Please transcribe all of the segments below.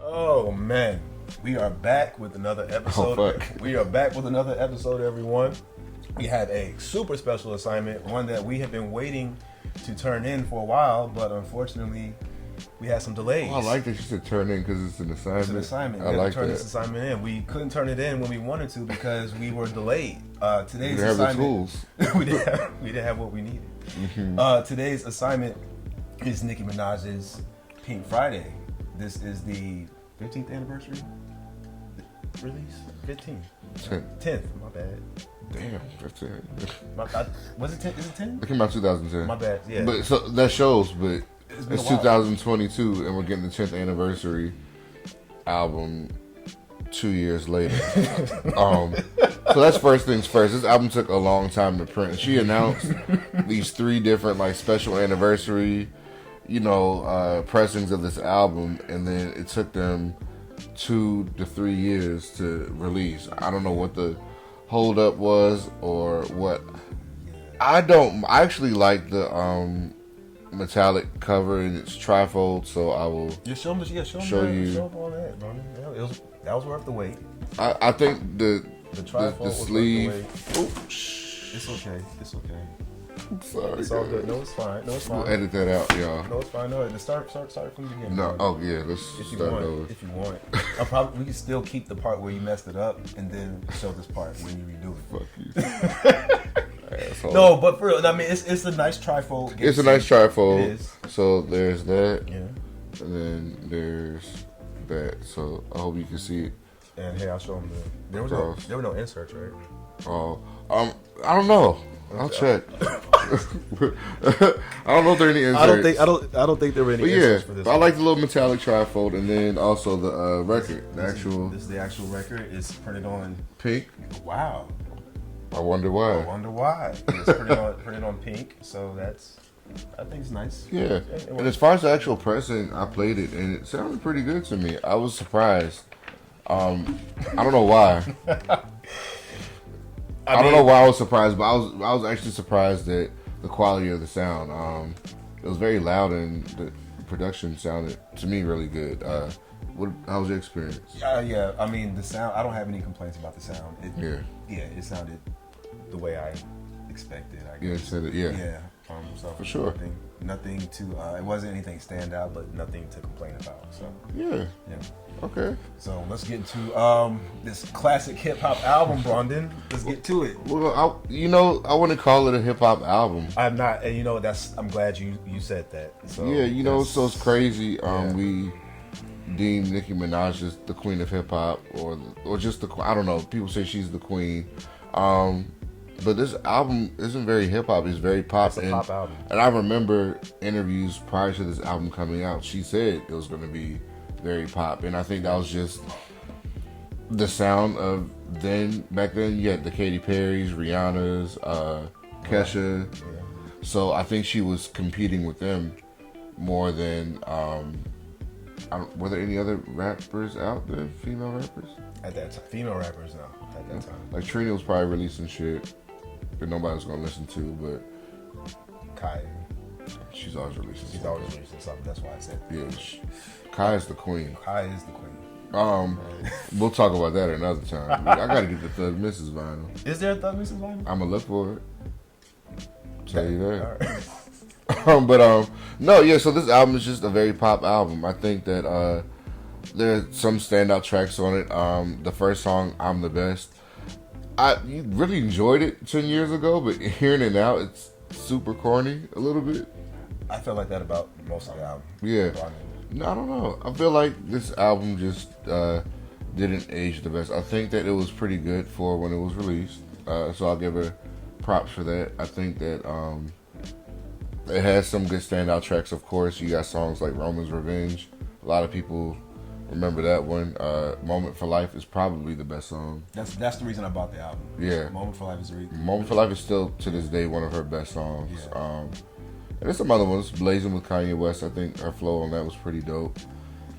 Oh man, we are back with another episode. Oh, fuck. We are back with another episode, everyone. We have a super special assignment, one that we have been waiting to turn in for a while, but unfortunately, we had some delays. Oh, I like that you said turn in because it's an assignment. It's an assignment. I We had like to turn that. this assignment in. We couldn't turn it in when we wanted to because we were delayed. Today's We have the assignment. tools. we didn't have what we needed. Mm-hmm. Today's assignment is Nicki Minaj's Pink Friday. This is the 15th anniversary release. 15th. 10th. My bad. Damn, that's it. Was it 10? Is it 10? It came out 2010. My bad. Yeah. But so that shows, but It's been it's a while. 2022 and we're getting the 10th anniversary album 2 years later. So that's first things first. This album took a long time to print. She announced these 3 different like special anniversary, pressings of this album, and then it took them 2 to 3 years to release. I don't know what the hold up was or what. I actually like the metallic cover and it's trifold, so I will Show them all that, bro. Yeah, that was worth the wait. I think the trifold was sleeve. worth It's okay. It's okay. I'm sorry. It's all good. No, it's fine. We'll edit that out, y'all. No, it's fine. No, start from the beginning. No, oh yeah, let's If you start want, over. if you want, we can still keep the part where you messed it up and then show this part when you redo it. Fuck you. Asshole. No, but for real, I mean, it's a nice trifold. It's a nice trifold. It is. So there's that, Yeah. and then there's that. So I hope you can see it. And hey, I'll show them there were no inserts, right? Oh, I don't know. I'll check. I don't know if there are any inserts. I don't think there were any But yeah, inserts for this. I like the little metallic trifold, and then also the record, the actual This is the actual record. It's printed on. pink. Wow. I wonder I why. wonder why. It's printed on pink, so I think it's nice. Yeah, and as far as the actual pressing, I played it, and it sounded pretty good to me. I was surprised. I don't know why. I don't know why I was surprised, but I was actually surprised at the quality of the sound. It was very loud, and the production sounded to me really good. How was your experience? Yeah. I mean, the sound. I don't have any complaints about the sound. It sounded the way I expected. I guess. Yeah. So For sure. Nothing to. It wasn't anything stand out, but nothing to complain about. So Yeah. Okay. So let's get to this classic hip hop album, Brandon. Let's get to it. Well, I wouldn't call it a hip hop album. I'm not, and I'm glad you said that. So Yeah, so it's crazy. Yeah. We deem Nicki Minaj as the queen of hip hop, or just I don't know. People say she's the queen. But this album isn't very hip hop. It's very pop. It's a pop album. And I remember interviews prior to this album coming out. She said it was going to be very pop, and I think that was just the sound of back then you had the Katy Perry's, Rihanna's, Kesha. Yeah. So I think she was competing with them more than were there any other rappers out there, female rappers? At that time, female rappers, no. At that time, Like Trina was probably releasing shit that nobody was gonna listen to, but Kai. she's always releasing. She's always releasing something. That's why I said. Yeah, Kai is the queen. Kai is the queen. We'll talk about that another time. I gotta get the Thug Mrs. vinyl. Is there a Thug Mrs. vinyl? I'm gonna look for it. Tell you that. All right. No, yeah. So this album is just a very pop album. I think that there are some standout tracks on it. The first song, "I'm the Best," I really enjoyed it 10 years ago, but hearing it now, it's super corny a little bit. I feel like that about most of the album. Yeah. Brandon. No, I don't know. I feel like this album just didn't age the best. I think that it was pretty good for when it was released, so I'll give her props for that. I think that it has some good standout tracks. Of course, you got songs like "Roman's Revenge." A lot of people remember that one. "Moment for Life" is probably the best song. That's the reason I bought the album. Yeah. Moment for Life is the reason. "Moment for Life" is still to this day one of her best songs. Yeah. And there's some other ones. "Blazing" with Kanye West. I think her flow on that was pretty dope.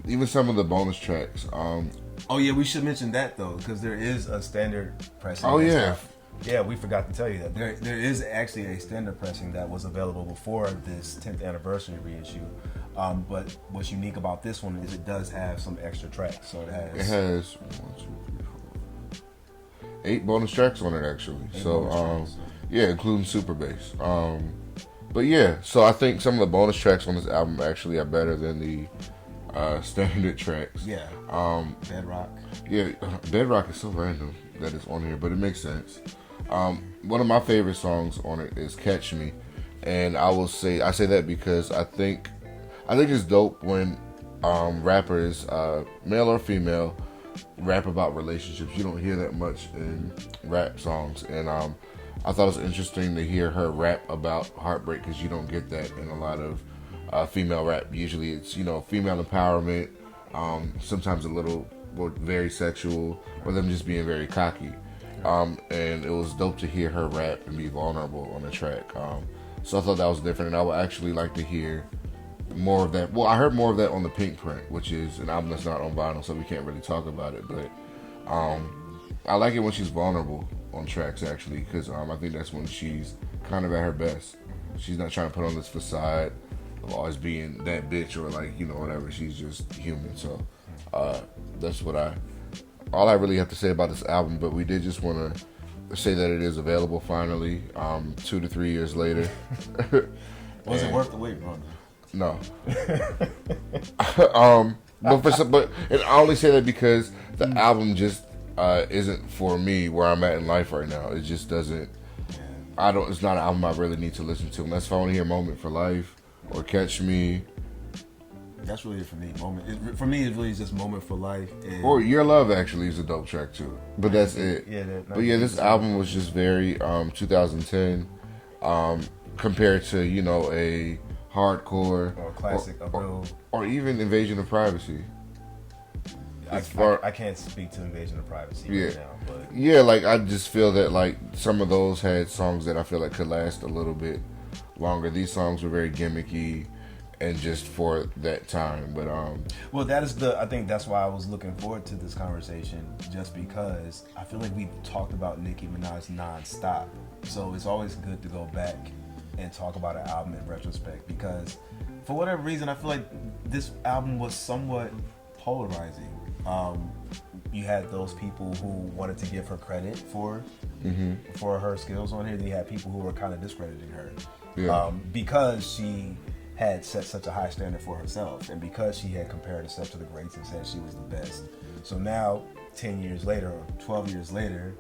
Even some of the bonus tracks. Oh yeah, we should mention that though, because there is a standard pressing. Oh and yeah. stuff. Yeah, we forgot to tell you that there is actually a standard pressing that was available before this 10th anniversary reissue. But what's unique about this one is it does have some extra tracks. So it has 8 bonus tracks on it actually. So yeah, including super bass. But yeah, so I think some of the bonus tracks on this album actually are better than the standard tracks. Yeah. Bedrock. Yeah, Bedrock is so random that it's on here, but it makes sense. One of my favorite songs on it is Catch Me, and I say that because I think it's dope when rappers, male or female, rap about relationships. You don't hear that much in rap songs, and I thought it was interesting to hear her rap about heartbreak because you don't get that in a lot of female rap. Usually it's, female empowerment, sometimes a little very sexual, or them just being very cocky. And it was dope to hear her rap and be vulnerable on the track. So I thought that was different, and I would actually like to hear more of that. Well, I heard more of that on the Pink Print, which is an album that's not on vinyl, so we can't really talk about it. But I like it when she's vulnerable on tracks, actually, because I think that's when she's kind of at her best. She's not trying to put on this facade of always being that bitch or whatever. She's just human. So that's all I really have to say about this album. But we did just want to say that it is available finally, 2 to 3 years later. Was it worth the wait, bro? No. But and I only say that because the album just isn't for me where I'm at in life right now. It just doesn't. It's not an album I really need to listen to unless if I want to hear Moment for Life or Catch Me. That's really it for me. For me, it's really just Moment for Life. Or Your Love actually is a dope track too. But that's it. Yeah. This album was just very 2010 compared to a hardcore or classic or even Invasion of Privacy. I can't speak to Invasion of Privacy right now, but yeah, I just feel that some of those had songs that I feel like could last a little bit longer. These songs were very gimmicky and just for that time, but well, I think that's why I was looking forward to this conversation, just because I feel like we talked about Nicki Minaj nonstop, so it's always good to go back and talk about an album in retrospect, because for whatever reason I feel like this album was somewhat polarizing. You had those people who wanted to give her credit for her skills on here. Then you had people who were kind of discrediting her because she had set such a high standard for herself, and because she had compared herself to the greats and said she was the best. So now, 10 years later or 12 years later,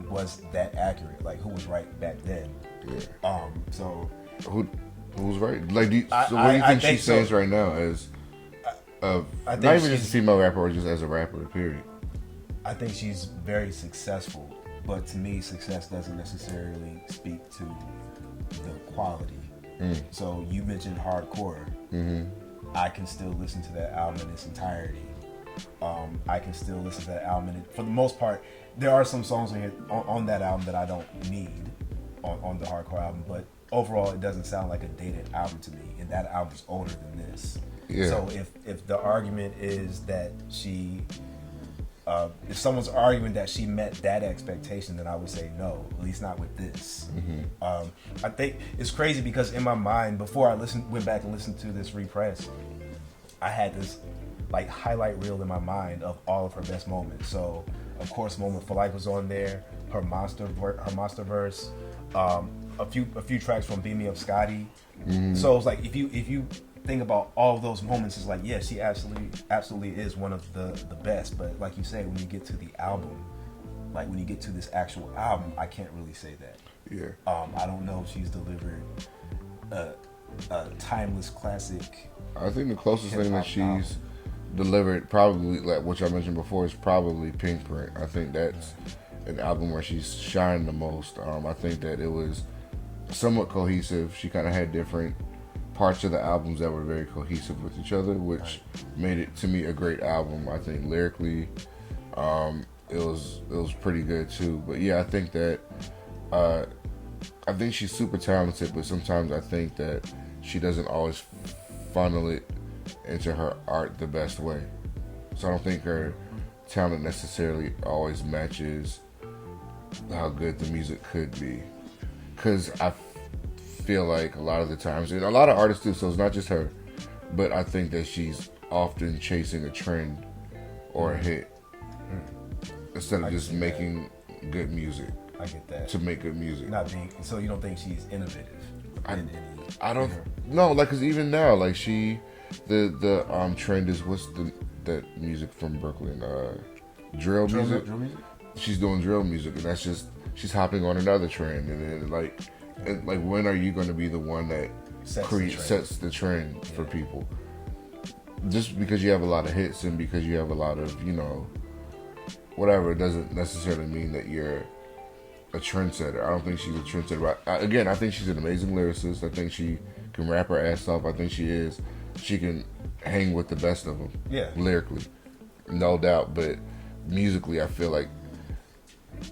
was that accurate? Who was right back then? Yeah. So who's right? What do you think she stands right now as? Not even just a female rapper, or just as a rapper. Period. I think she's very successful, but to me, success doesn't necessarily speak to the quality. So you mentioned hardcore. I can still listen to that album in its entirety. I can still listen to that album, and for the most part, there are some songs on that album that I don't need on the hardcore album, but overall, it doesn't sound like a dated album to me, and that album's older than this. Yeah. So if the argument is that if someone's arguing that she met that expectation, then I would say no, at least not with this. I think it's crazy because in my mind, before I went back and listened to this repress, I had this highlight reel in my mind of all of her best moments. So of course, Moment for Life was on there. Her monster verse, a few tracks from Beam Me Up Scotty. So it's if you think about all of those moments, it's she absolutely is one of the best. But like you say, when you get to the album, when you get to this actual album, I can't really say that. Yeah. I don't know if she's delivered a timeless classic. I think the closest thing that she's delivered, probably which I mentioned before, is probably Pink Print. I think that's an album where she's shined the most. I think that it was somewhat cohesive. She kind of had different parts of the albums that were very cohesive with each other, which made it, to me, a great album. I think lyrically, it was pretty good too. But yeah, I think that I think she's super talented, but sometimes I think that she doesn't always funnel it into her art the best way. So I don't think her talent necessarily always matches how good the music could be. Because I feel like a lot of the times, and a lot of artists do, so it's not just her, but I think that she's often chasing a trend or a hit instead of just making good music. I get that. To make good music. So you don't think she's innovative? I don't know, like, cause even now, like the trend is that music from Brooklyn, drill music. Drill music. She's doing drill music, and that's just she's hopping on another trend, and then like when are you going to be the one that sets the trend for people? Just because you have a lot of hits and because you have a lot of whatever, it doesn't necessarily mean that you're a trendsetter. I don't think she's a trendsetter. Again, I think she's an amazing lyricist. I think she can rap her ass off. I think she can hang with the best of them. Yeah. Lyrically, no doubt. But musically, I feel like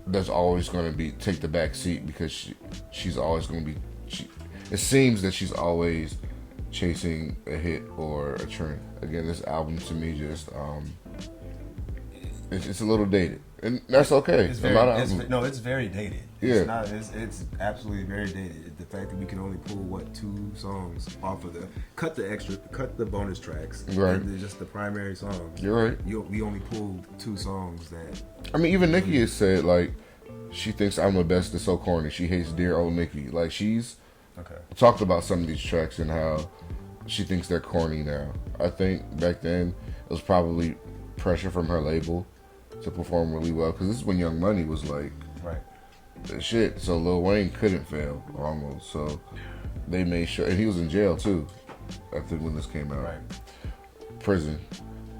that's always going to take the back seat because she's always going to be. It seems that she's always chasing a hit or a trend. Again, this album to me just it's a little dated, and that's okay. It's very dated. Yeah, it's absolutely very dated. The fact that we can only pull 2 songs off of cut the bonus tracks, right? And just the primary songs. You're right. We only pulled 2 songs that. I mean, even Nicki has said like she thinks I'm the best. Is so corny. She hates dear old Nicki. Like she's talked about some of these tracks and how she thinks they're corny now. I think back then it was probably pressure from her label to perform really well because this is when Young Money was like the shit. So Lil Wayne couldn't fail almost. So they made sure, and he was in jail too. I think when this came out, prison.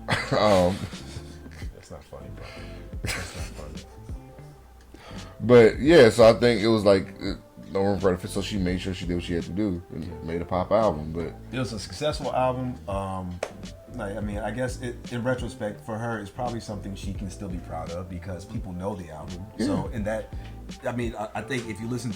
That's not funny, bro. That's not funny. But yeah, so I think it was like no room for it. So she made sure she did what she had to do and made a pop album. But it was a successful album. I guess in retrospect, for her, it's probably something she can still be proud of because people know the album. Yeah. So in that, I think if you listen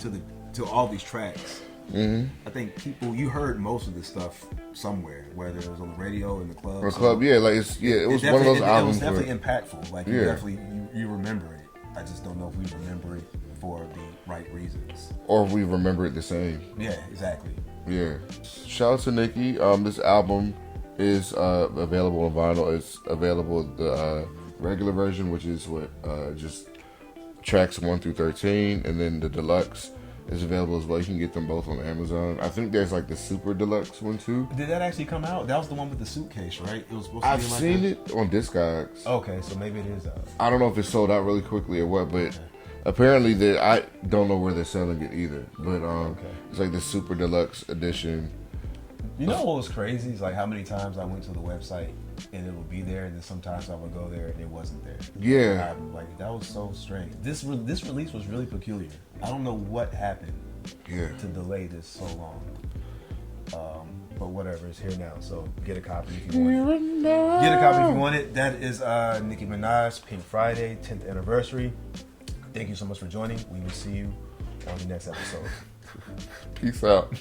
to all these tracks, I think you heard most of this stuff somewhere, whether it was on the radio, in the club. Or club, yeah, like it was one of those albums. It was definitely impactful. Like you remember it. I just don't know if we remember it for the right reasons, or if we remember it the same. Yeah, exactly. Yeah. Shout out to Nicki. This album is available on vinyl. It's available the regular version, which is just tracks 1 through 13, and then the deluxe is available as well. You can get them both on Amazon. I think there's like the super deluxe one too. Did that actually come out? That was the one with the suitcase, right? It was supposed to I've be like seen it on Discogs. Okay, so maybe it is out. I don't know if it sold out really quickly or what, but apparently I don't know where they're selling it either. But it's like the super deluxe edition. You know what was crazy is like how many times I went to the website and it would be there, and then sometimes I would go there and it wasn't there. Yeah, like that was so strange. This release was really peculiar. I don't know what happened to delay this so long. But whatever, it's here now. So get a copy if you want it. Get a copy if you want it. That is Nicki Minaj, Pink Friday, 10th anniversary. Thank you so much for joining. We will see you on the next episode. Peace out.